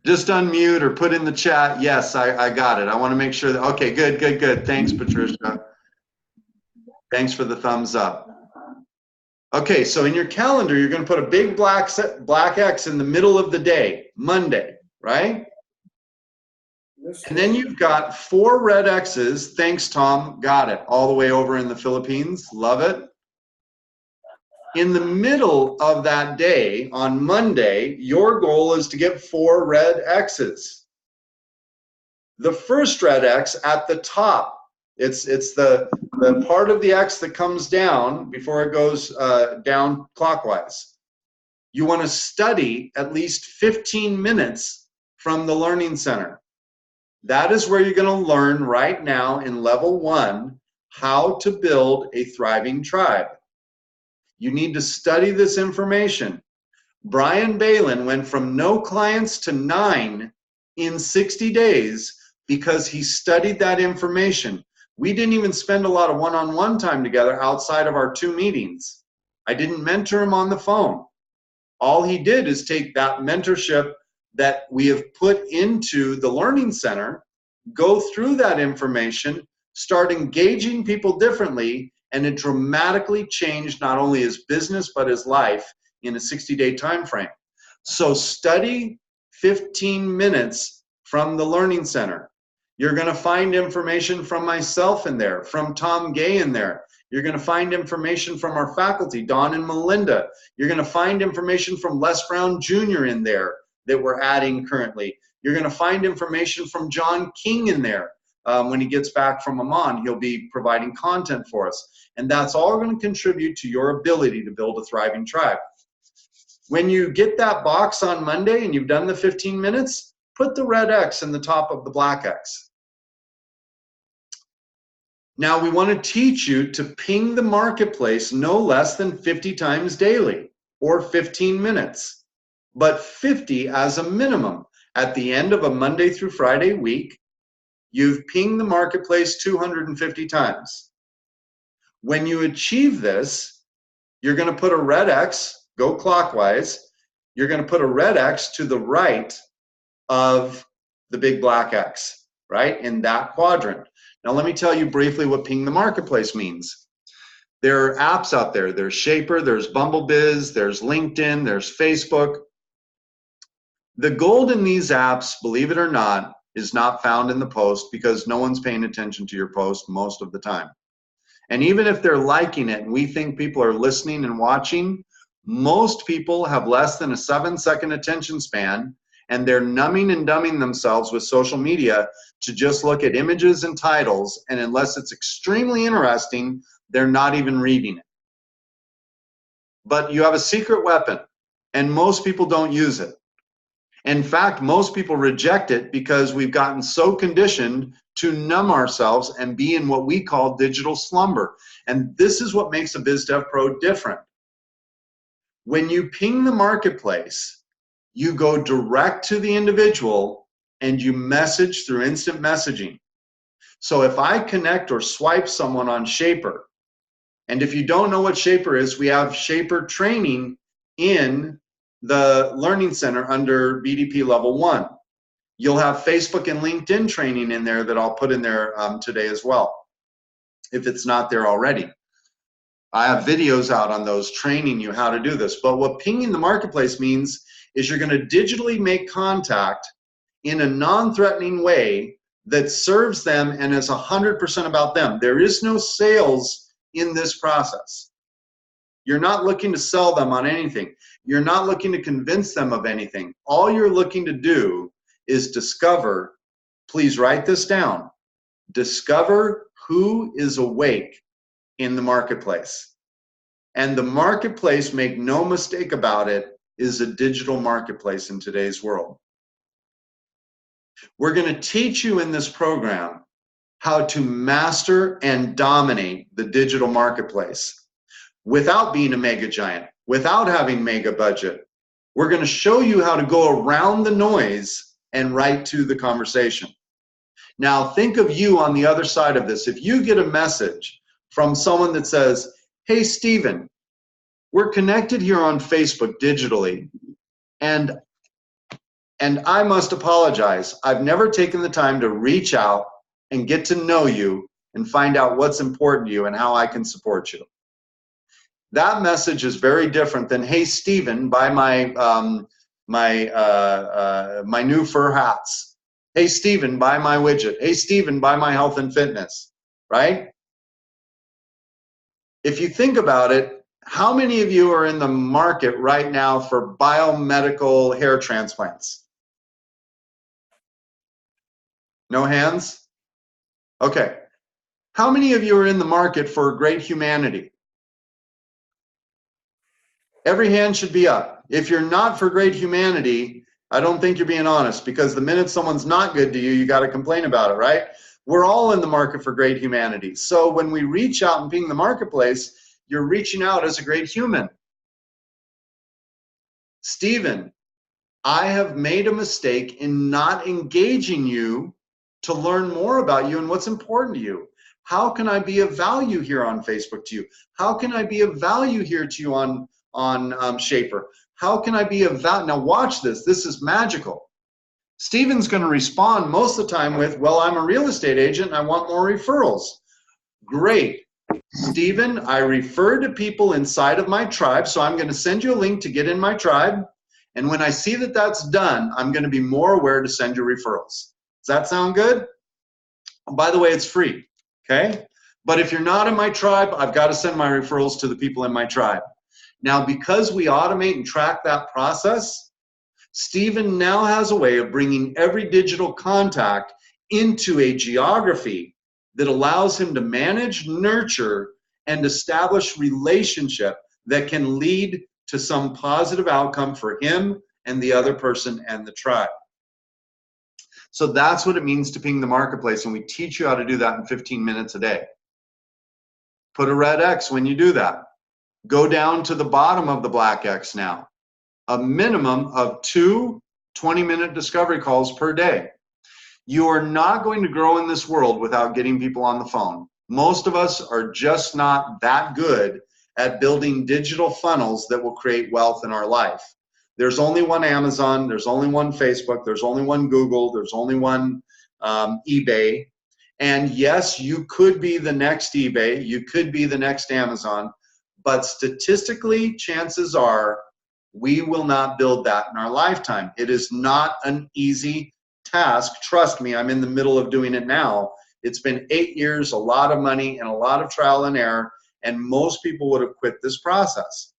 Just unmute or put in the chat, yes, I got it. I want to make sure that, okay, good, good, good. Thanks, Patricia. Thanks for the thumbs up. Okay, so in your calendar, you're going to put a big black X in the middle of the day, Monday, right? And then you've got 4 red X's. Thanks, Tom. Got it. All the way over in the Philippines. Love it. In the middle of that day, on Monday, your goal is to get 4 red X's. The first red X at the top, it's the part of the X that comes down before it goes down clockwise. You want to study at least 15 minutes from the Learning Center. That is where you're going to learn right now in level 1 how to build a thriving tribe. You need to study this information. Brian Balin went from no clients to 9 in 60 days because he studied that information. We didn't even spend a lot of one-on-one time together outside of our 2 meetings. I didn't mentor him on the phone. All he did is take that mentorship that we have put into the Learning Center, go through that information, start engaging people differently, and it dramatically changed not only his business but his life in a 60-day time frame. So study 15 minutes from the Learning Center. You're going to find information from myself in there, from Tom Gay in there. You're going to find information from our faculty, Don and Melinda. You're going to find information from Les Brown Jr. in there that we're adding currently. You're going to find information from John King in there. When he gets back from Amman, he'll be providing content for us. And that's all going to contribute to your ability to build a thriving tribe. When you get that box on Monday and you've done the 15 minutes, put the red X in the top of the black X. Now we want to teach you to ping the marketplace no less than 50 times daily or 15 minutes, but 50 as a minimum. At the end of a Monday through Friday week, you've pinged the marketplace 250 times. When you achieve this, you're going to put a red X, go clockwise, you're going to put a red X to the right of the big black X, right, in that quadrant. Now let me tell you briefly what ping the marketplace means. There are apps out there. There's Shaper, there's BumbleBiz, there's LinkedIn, there's Facebook. The gold in these apps, believe it or not, is not found in the post because no one's paying attention to your post most of the time. And even if they're liking it and we think people are listening and watching, most people have less than a 7-second attention span, and they're numbing and dumbing themselves with social media to just look at images and titles, and unless it's extremely interesting, they're not even reading it. But you have a secret weapon, and most people don't use it. In fact, most people reject it because we've gotten so conditioned to numb ourselves and be in what we call digital slumber. And this is what makes a Biz Dev Pro different. When you ping the marketplace, you go direct to the individual and you message through instant messaging. So if I connect or swipe someone on Shaper, and if you don't know what Shaper is, we have Shaper training in the Learning Center under BDP level 1. You'll have Facebook and LinkedIn training in there that I'll put in there today as well, if it's not there already. I have videos out on those training you how to do this. But what pinging the marketplace means is you're going to digitally make contact in a non-threatening way that serves them and is 100% about them. There is no sales in this process. You're not looking to sell them on anything. You're not looking to convince them of anything. All you're looking to do is discover, please write this down, discover who is awake in the marketplace. And the marketplace, make no mistake about it, is a digital marketplace in today's world. We're going to teach you in this program how to master and dominate the digital marketplace without being a mega giant, without having mega budget. We're going to show you how to go around the noise and right to the conversation. Now, think of you on the other side of this. If you get a message from someone that says, hey, Stephen, we're connected here on Facebook digitally, and I must apologize. I've never taken the time to reach out and get to know you and find out what's important to you and how I can support you. That message is very different than, hey, Stephen, buy my my new fur hats. Hey, Stephen, buy my widget. Hey, Stephen, buy my health and fitness, right? If you think about it, how many of you are in the market right now for biomedical hair transplants? No hands? Okay. How many of you are in the market for great humanity? Every hand should be up. If you're not for great humanity, I don't think you're being honest, because the minute someone's not good to you, you got to complain about it, right? We're all in the market for great humanity. So when we reach out and ping the marketplace, you're reaching out as a great human. Stephen, I have made a mistake in not engaging you to learn more about you and what's important to you. How can I be of value here on Facebook to you? How can I be of value here to you on Shaper? How can I be of value? Now watch this. This is magical. Stephen's going to respond most of the time with, well, I'm a real estate agent and I want more referrals. Great. Stephen, I refer to people inside of my tribe, so I'm going to send you a link to get in my tribe. And when I see that that's done, I'm going to be more aware to send you referrals. Does that sound good? By the way, it's free, okay? But if you're not in my tribe, I've got to send my referrals to the people in my tribe. Now, because we automate and track that process, Stephen now has a way of bringing every digital contact into a geography that allows him to manage, nurture, and establish relationship that can lead to some positive outcome for him and the other person and the tribe. So that's what it means to ping the marketplace, and we teach you how to do that in 15 minutes a day. Put a red X when you do that. Go down to the bottom of the black X now. A minimum of 2 20-minute discovery calls per day. You are not going to grow in this world without getting people on the phone. Most of us are just not that good at building digital funnels that will create wealth in our life. There's only one Amazon, there's only one Facebook, there's only one Google, there's only one eBay. And yes, you could be the next eBay, you could be the next Amazon, but statistically, chances are we will not build that in our lifetime. It is not an easy task. Trust me, I'm in the middle of doing it now. It's been 8 years, a lot of money, and a lot of trial and error, and most people would have quit this process.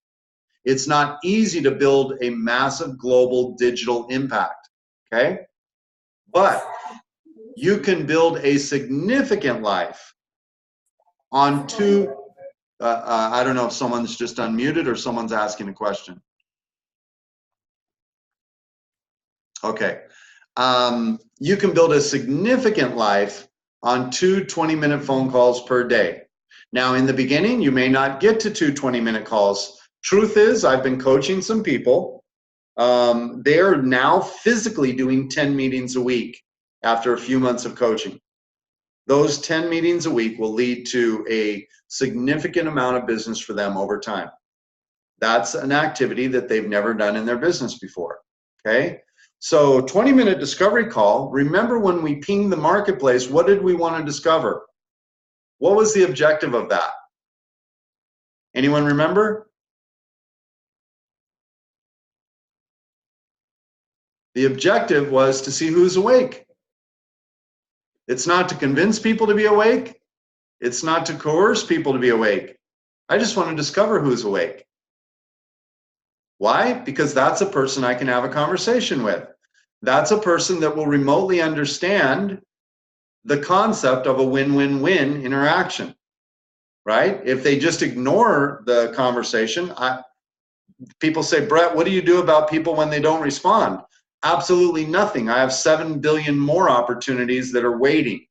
It's not easy to build a massive global digital impact, okay? But you can build a significant life on two, I don't know if someone's just unmuted or someone's asking a question. Okay. You can build a significant life on 2 20-minute phone calls per day. Now, in the beginning, you may not get to 2 20-minute calls. Truth is, I've been coaching some people. They're now physically doing 10 meetings a week after a few months of coaching. Those 10 meetings a week will lead to a significant amount of business for them over time. That's an activity that they've never done in their business before, okay? So 20-minute discovery call, remember when we pinged the marketplace, what did we want to discover? What was the objective of that? Anyone remember? The objective was to see who's awake. It's not to convince people to be awake. It's not to coerce people to be awake. I just want to discover who's awake. Why? Because that's a person I can have a conversation with. That's a person that will remotely understand the concept of a win-win-win interaction, right? If they just ignore the conversation, people say, Brett, what do you do about people when they don't respond? Absolutely nothing. I have 7 billion more opportunities that are waiting,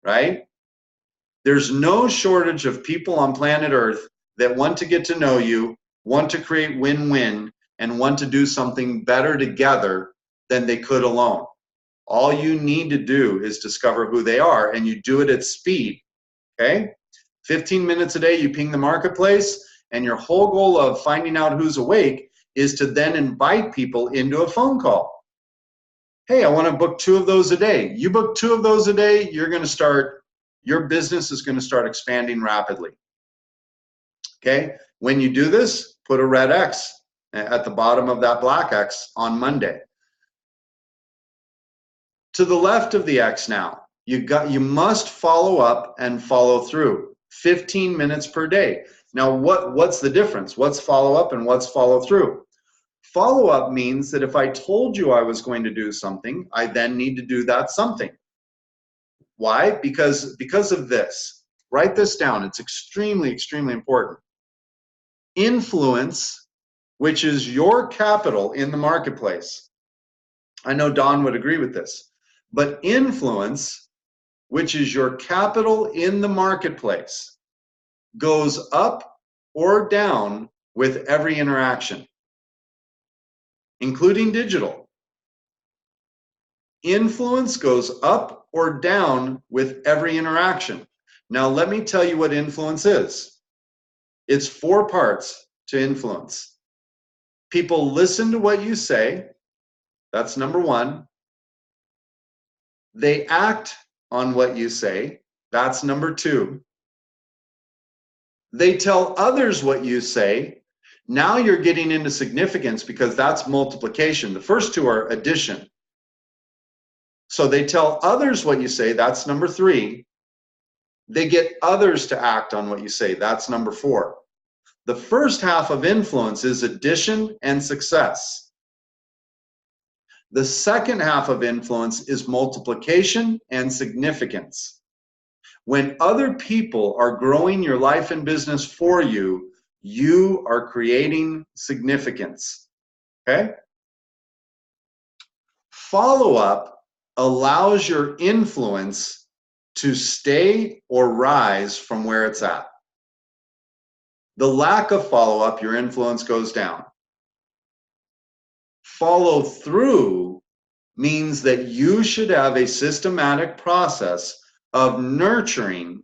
right? There's no shortage of people on planet Earth that want to get to know you, want to create win-win, and want to do something better together than they could alone. All you need to do is discover who they are, and you do it at speed, okay? 15 minutes a day, you ping the marketplace, and your whole goal of finding out who's awake is to then invite people into a phone call. Hey, I want to book 2 of those a day. You book 2 of those a day, you're going to start, your business is going to start expanding rapidly. Okay? When you do this, put a red X at the bottom of that black X on Monday. To the left of the X now, you must follow up and follow through. 15 minutes per day. Now, what's the difference? What's follow up and what's follow through? Follow up means that if I told you I was going to do something, I then need to do that something. Why? Because of this. Write this down. It's extremely, extremely important. Influence, which is your capital in the marketplace. I know Don would agree with this. But influence, which is your capital in the marketplace, goes up or down with every interaction, including digital. Influence goes up or down with every interaction. Now, let me tell you what influence is. It's 4 parts to influence. People listen to what you say. That's number 1. They act on what you say. That's number 2. They tell others what you say. Now you're getting into significance because that's multiplication. The first 2 are addition. So they tell others what you say. That's number 3. They get others to act on what you say. That's number 4. The first half of influence is addition and success. The second half of influence is multiplication and significance. When other people are growing your life and business for you, you are creating significance. Okay? Follow-up allows your influence to stay or rise from where it's at. The lack of follow-up, your influence goes down. Follow through means that you should have a systematic process of nurturing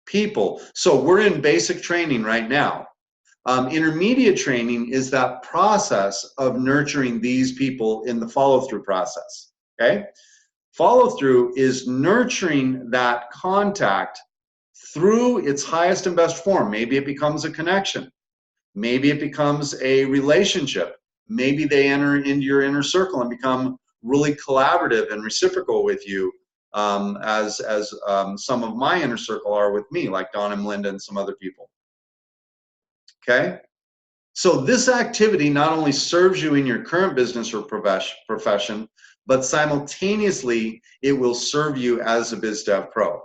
people. So we're in basic training right now. Intermediate training is that process of nurturing these people in the follow-through process, okay? Follow-through is nurturing that contact through its highest and best form. Maybe it becomes a connection. Maybe it becomes a relationship. Maybe they enter into your inner circle and become really collaborative and reciprocal with you, as some of my inner circle are with me, like Don and Melinda and some other people. Okay? So this activity not only serves you in your current business or profession, but simultaneously it will serve you as a Biz Dev Pro.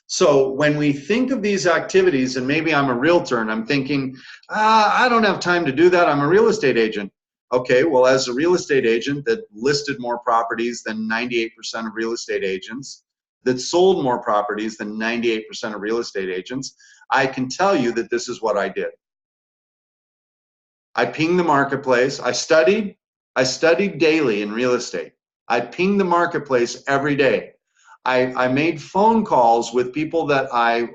So when we think of these activities, and maybe I'm a realtor and I'm thinking, I don't have time to do that, I'm a real estate agent. Okay, well, as a real estate agent that listed more properties than 98% of real estate agents, that sold more properties than 98% of real estate agents, I can tell you that this is what I did. I pinged the marketplace. I studied daily in real estate. I pinged the marketplace every day. I made phone calls with people that I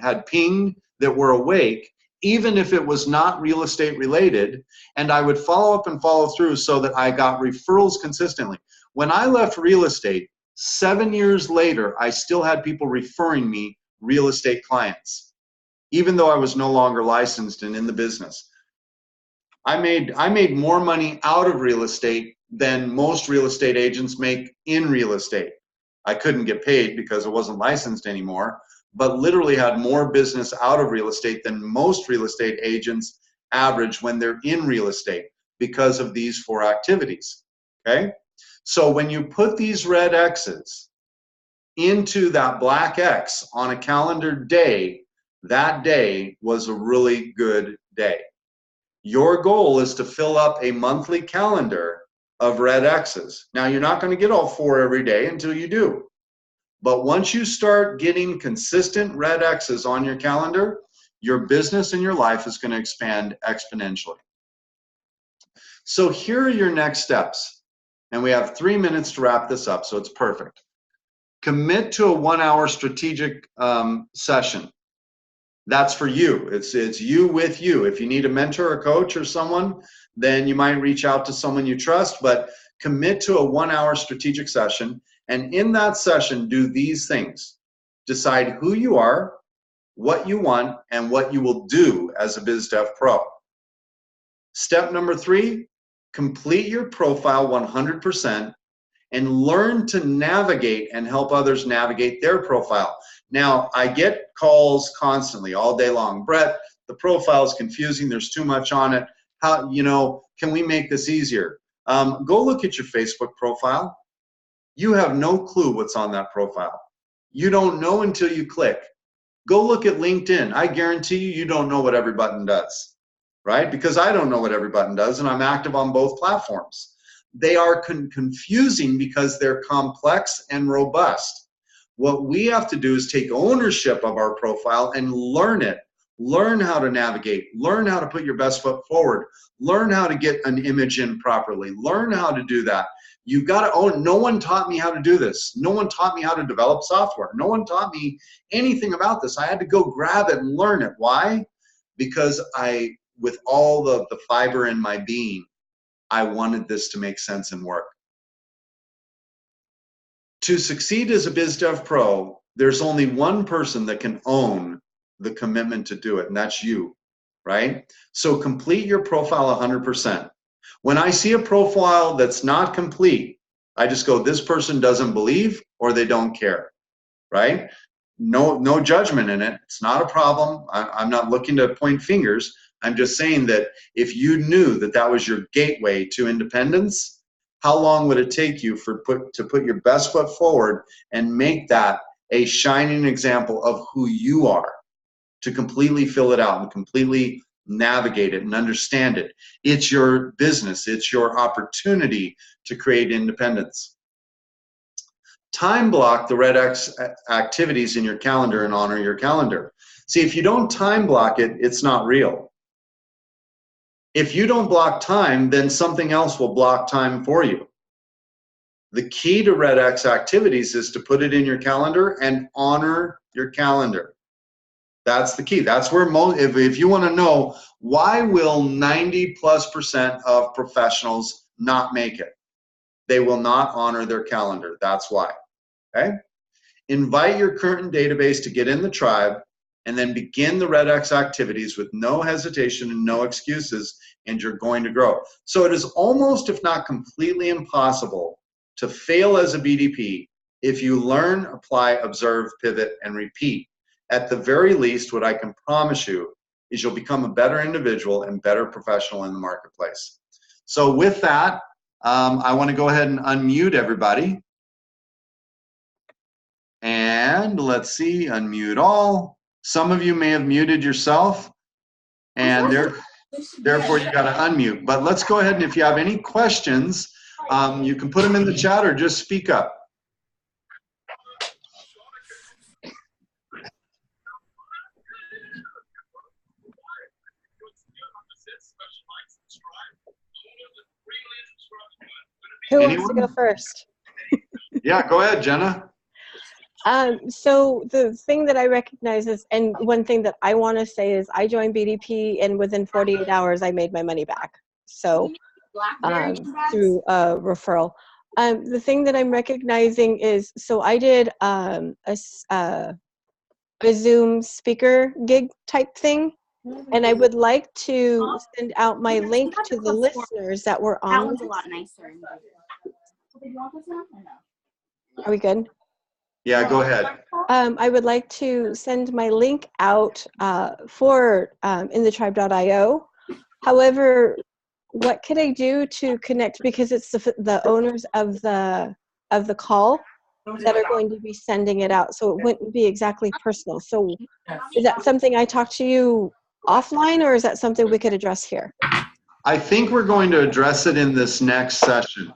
had pinged that were awake, even if it was not real estate related, and I would follow up and follow through so that I got referrals consistently. When I left real estate, 7 years later, I still had people referring me real estate clients, even though I was no longer licensed and in the business. I made more money out of real estate than most real estate agents make in real estate. I couldn't get paid because I wasn't licensed anymore, but literally had more business out of real estate than most real estate agents average when they're in real estate because of these 4 activities, okay? So when you put these red X's, into that black X on a calendar day, that day was a really good day. Your goal is to fill up a monthly calendar of red X's. Now, you're not going to get all 4 every day until you do. But once you start getting consistent red X's on your calendar, your business and your life is going to expand exponentially. So here are your next steps. And we have 3 minutes to wrap this up, so it's perfect. Commit to a 1-hour strategic session. That's for you. It's you with you. If you need a mentor, a coach, or someone, then you might reach out to someone you trust, but commit to a 1-hour strategic session. And in that session, do these things. Decide who you are, what you want, and what you will do as a Biz Dev Pro. Step number 3, complete your profile 100% and learn to navigate and help others navigate their profile. Now, I get calls constantly, all day long. Brett, the profile is confusing. There's too much on it. How, can we make this easier? Go look at your Facebook profile. You have no clue what's on that profile. You don't know until you click. Go look at LinkedIn. I guarantee you don't know what every button does, right? Because I don't know what every button does, and I'm active on both platforms. They are confusing because they're complex and robust. What we have to do is take ownership of our profile and learn it. Learn how to navigate. Learn how to put your best foot forward. Learn how to get an image in properly. Learn how to do that. You've got to own. No one taught me how to do this. No one taught me how to develop software. No one taught me anything about this. I had to go grab it and learn it. Why? Because with all the fiber in my being, I wanted this to make sense and work. To succeed as a Biz Dev Pro, there's only one person that can own the commitment to do it, and that's you, right? So complete your profile 100%. When I see a profile that's not complete, I just go, this person doesn't believe or they don't care, right? No judgment in it. It's not a problem. I'm not looking to point fingers. I'm just saying that if you knew that that was your gateway to independence, how long would it take you to put your best foot forward and make that a shining example of who you are, to completely fill it out and completely navigate it and understand it? It's your business. It's your opportunity to create independence. Time block the red X activities in your calendar and honor your calendar. See, if you don't time block it, it's not real. If you don't block time, then something else will block time for you. The key to red X activities is to put it in your calendar and honor your calendar. That's the key. That's where if you want to know, why will 90+% of professionals not make it? They will not honor their calendar. That's why. Okay? Invite your current database to get in the tribe, and then begin the red X activities with no hesitation and no excuses, and you're going to grow. So it is almost, if not completely impossible, to fail as a BDP if you learn, apply, observe, pivot, and repeat. At the very least, what I can promise you is you'll become a better individual and better professional in the marketplace. So with that, I want to go ahead and unmute everybody. And let's see, unmute all. Some of you may have muted yourself, and therefore you got to unmute. But let's go ahead, and if you have any questions, you can put them in the chat or just speak up. Who wants to go first? Yeah, go ahead, Jenna. So the thing that I recognize is, and one thing that I want to say is, I joined BDP and within 48 hours I made my money back. So through a referral. The thing that I'm recognizing is, so I did a Zoom speaker gig type thing, and I would like to send out my link to the listeners that were on. That one's a lot nicer. Are we good? Yeah, go ahead. I would like to send my link out for inthetribe.io. However, what could I do to connect, because it's the owners of the call, that are going to be sending it out. So it wouldn't be exactly personal. So is that something I talk to you offline, or is that something we could address here? I think we're going to address it in this next session.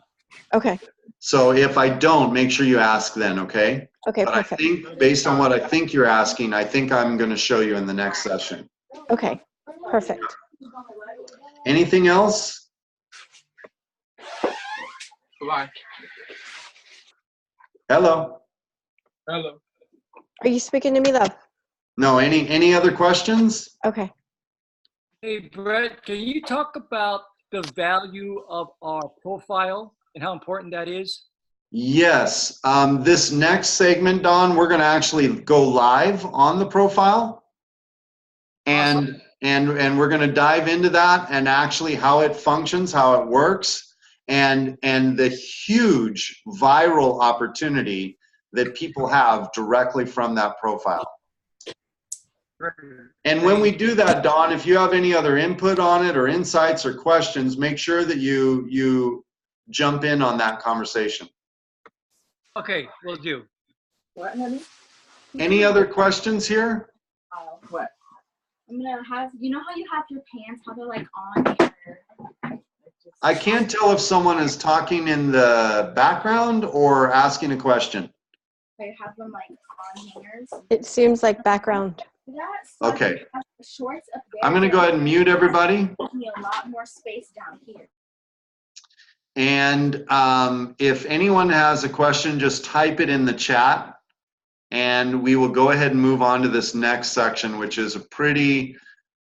Okay. So if I don't, make sure you ask then, okay? Okay, But perfect. I think, based on what I think you're asking, I think I'm going to show you in the next session. Okay, perfect. Anything else? Bye. Hello? Hello. Are you speaking to me, love? No, any other questions? Okay. Hey, Brett, can you talk about the value of our profile and how important that is? Yes. This next segment, Don, we're going to actually go live on the profile. And we're going to dive into that and actually how it functions, how it works, and the huge viral opportunity that people have directly from that profile. And when we do that, Don, if you have any other input on it or insights or questions, make sure that you jump in on that conversation. Okay, will do. What, honey? Any other questions here? What? I'm gonna have, you know how you have your pants, how they're like on your. I can't tell if someone is talking in the background or asking a question. They have them like on hangers. It seems like background. That's Okay. Shorts up there. I'm going to go ahead and mute everybody. Give me a lot more space down here. And if anyone has a question, just type it in the chat. And we will go ahead and move on to this next section, which is a pretty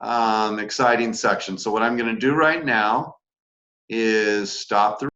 exciting section. So what I'm going to do right now is stop the